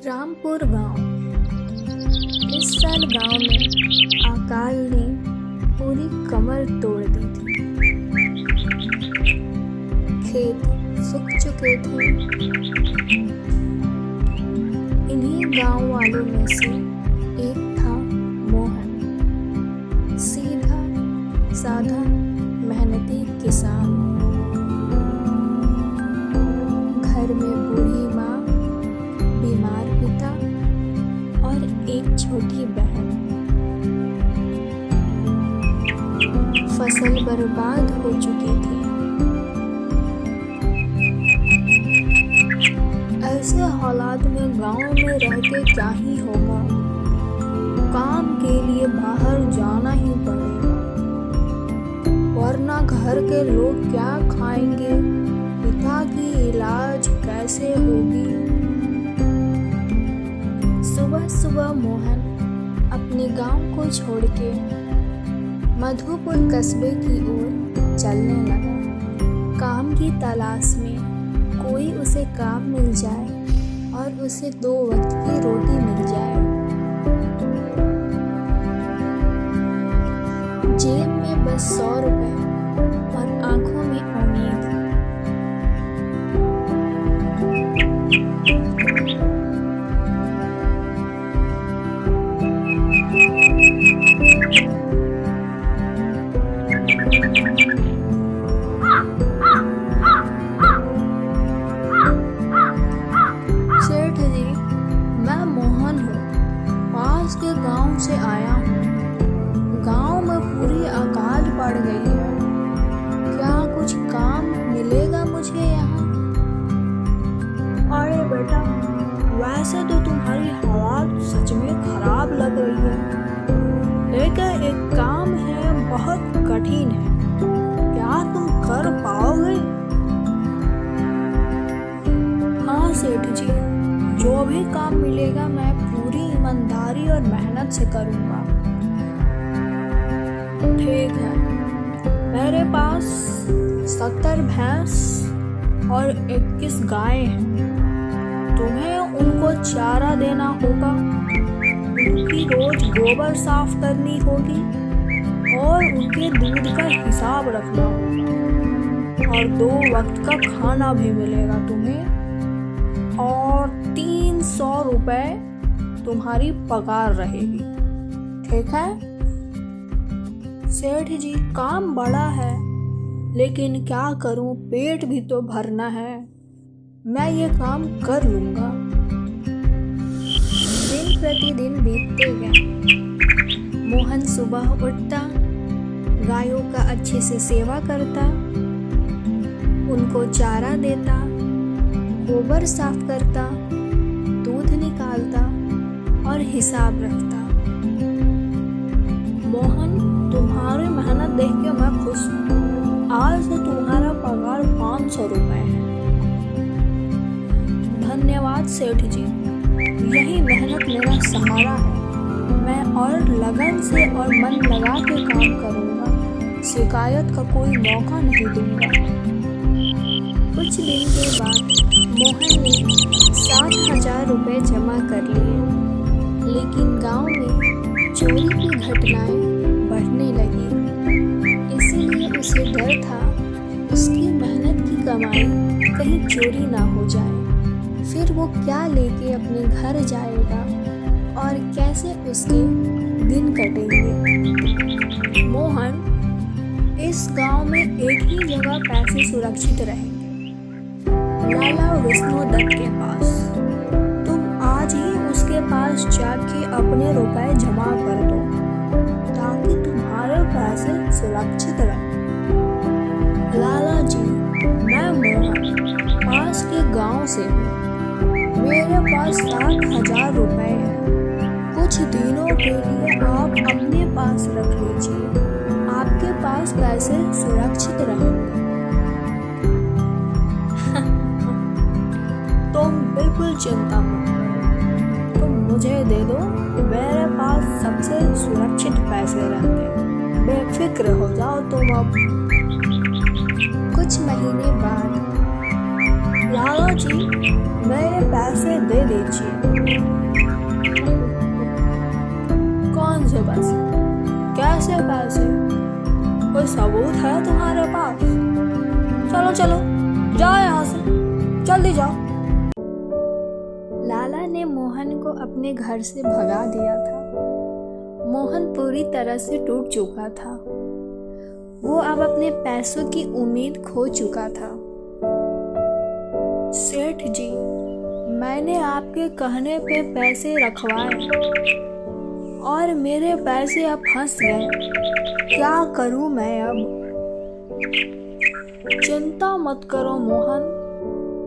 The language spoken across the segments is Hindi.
रामपुर गांव। इस साल गांव में अकाल ने पूरी कमर तोड़ दी थी। खेत सूख चुके थे। इन्हीं गांव वालों में से एक था मोहन, सीधा साधा मेहनती किसान। घर में बूढ़ी माँ, बीमार पिता और एक छोटी बहन। फसल बर्बाद हो चुकी थी। ऐसे हालात में गांव में रह के क्या ही होगा, काम के लिए बाहर जाना ही पड़ेगा, वरना घर के लोग क्या खाएंगे, पिता की इलाज कैसे होगी। सुबह सुबह मोहन अपने गांव को छोड़ के मधुपुर कस्बे की ओर चलने लगा। काम की तलाश में कोई उसे काम मिल जाए और उसे 2 वक्त की रोटी मिल जाए। जेब में बस 100 रुपए और आंखों में उम्मीद। सेठ जी, मैं मोहन हूँ, पास के गांव से आया हूँ। गांव में पूरी अकाल पड़ गई है। क्या कुछ काम मिलेगा मुझे यहाँ? अरे बेटा, वैसे तो तुम्हारी हालात सच में खराब लग रही है, लेकिन एक काम है बहुत कठिन है। क्या तुम कर पाओगे? हाँ सेठ जी, जो भी काम मिलेगा मैं पूरी ईमानदारी और मेहनत से करूँगा। ठीक है, मेरे पास 70 भैंस और 21 गाय हैं। तुम्हें उनको चारा देना होगा, उनकी रोज गोबर साफ करनी होगी और उनके दूध का हिसाब रखना होगा, और 2 वक्त का खाना भी मिलेगा तुम्हें, और 300 रुपए तुम्हारी पगार रहेगी। ठीक है? सेठ जी, काम बड़ा है, लेकिन क्या करूं, पेट भी तो भरना है। मैं ये काम कर लूंगा। दिन प्रतिदिन बीतते गए। मोहन सुबह उठता, गायों का अच्छे से सेवा करता, उनको चारा देता, गोबर साफ करता, दूध निकालता और हिसाब रखता। मोहन, तुम्हारी मेहनत देख के मैं खुश हूँ। आज से तुम्हारा पगार 500 रुपए है। धन्यवाद सेठ जी, यही मेहनत मेरा सहारा है। मैं और लगन से और मन लगा के काम करूँगा, शिकायत का कोई मौका नहीं दूंगा। कुछ दिन के बाद मोहन ने 7,000 रुपये जमा कर लिए, लेकिन गांव में चोरी की घटनाएं बढ़ने लगी। इसीलिए उसे डर था उसकी मेहनत की कमाई कहीं चोरी ना हो जाए। फिर वो क्या लेके अपने घर जाएगा और कैसे उसके दिन कटेंगे। मोहन, इस गांव में एक ही जगह पैसे सुरक्षित रहेंगे, लाला विष्णु दत्त के पास। तुम आज ही उसके पास जाके अपने रुपए जमा कर दो, ताकि तुम्हारे पैसे सुरक्षित रहें। लाला जी, मैं मोहन पास के गांव से हूँ। मेरे पास 7,000 रुपए हैं। कुछ दिनों के लिए आप अपने पास रख लीजिए, आपके पास पैसे सुरक्षित रहेंगे। तुम बिल्कुल चिंता मत करो, तुम मुझे दे दो, मेरे पास सबसे सुरक्षित पैसे रहते हैं। बेफिक्र हो जाओ तुम अब। कुछ महीने बाद लाला जी, मेरे पैसे दे दीजिए। कौन से पैसे? कैसे पैसे? कोई सबूत है तुम्हारे पास? चलो चलो, जाओ यहाँ से, जल्दी जाओ। लाला ने मोहन को अपने घर से भगा दिया था। मोहन पूरी तरह से टूट चुका था। वो अब अपने पैसों की उम्मीद खो चुका था। सेठ जी, मैंने आपके कहने पे पैसे रखवाए और मेरे पैसे अब फंस गए। क्या करूं मैं अब? चिंता मत करो मोहन,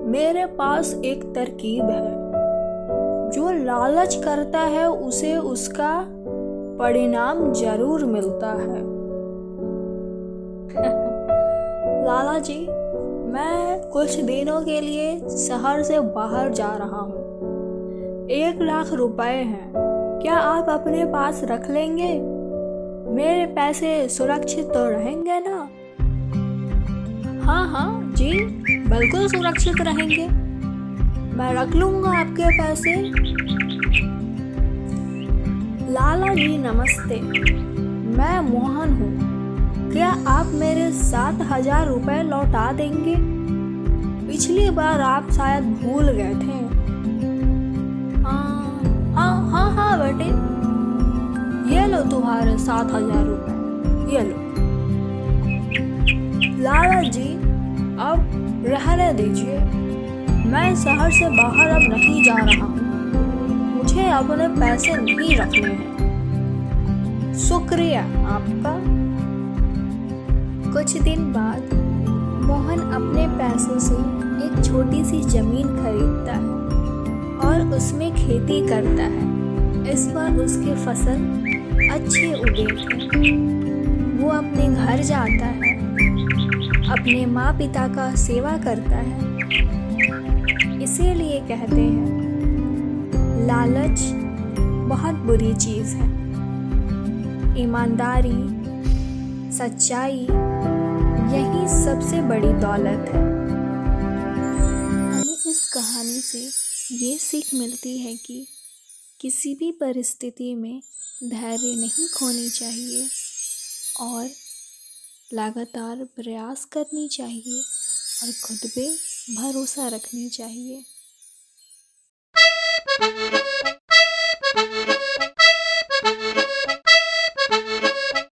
मेरे पास एक तरकीब है। जो लालच करता है उसे उसका परिणाम जरूर मिलता है। लाला जी, मैं कुछ दिनों के लिए शहर से बाहर जा रहा हूँ। 1 लाख रुपए हैं, क्या आप अपने पास रख लेंगे? मेरे पैसे सुरक्षित तो रहेंगे ना? हाँ हाँ जी, बिल्कुल सुरक्षित रहेंगे। मैं रख लूंगा आपके पैसे। लाला जी नमस्ते, मैं मोहन हूँ। क्या आप मेरे 7,000 रुपए लौटा देंगे? पिछली बार आप शायद भूल गए थे। हाँ बेटे, ये लो तुम्हारे 7,000 रुपए, ये लो। लाला जी, अब रहने दीजिए, मैं शहर से बाहर अब नहीं जा रहा हूँ। मुझे अपने पैसे नहीं रखने हैं। शुक्रिया आपका। कुछ दिन बाद मोहन अपने पैसों से एक छोटी सी जमीन खरीदता है और उसमें खेती करता है। इस बार उसके फसल अच्छे उगे थे। वो अपने घर जाता है, अपने माँ पिता का सेवा करता है। इसीलिए कहते हैं, लालच बहुत बुरी चीज़ है। ईमानदारी, सच्चाई, यही सबसे बड़ी दौलत है। हमें इस कहानी से ये सीख मिलती है कि किसी भी परिस्थिति में धैर्य नहीं खोनी चाहिए और लगातार प्रयास करनी चाहिए और खुद पे भरोसा रखनी चाहिए।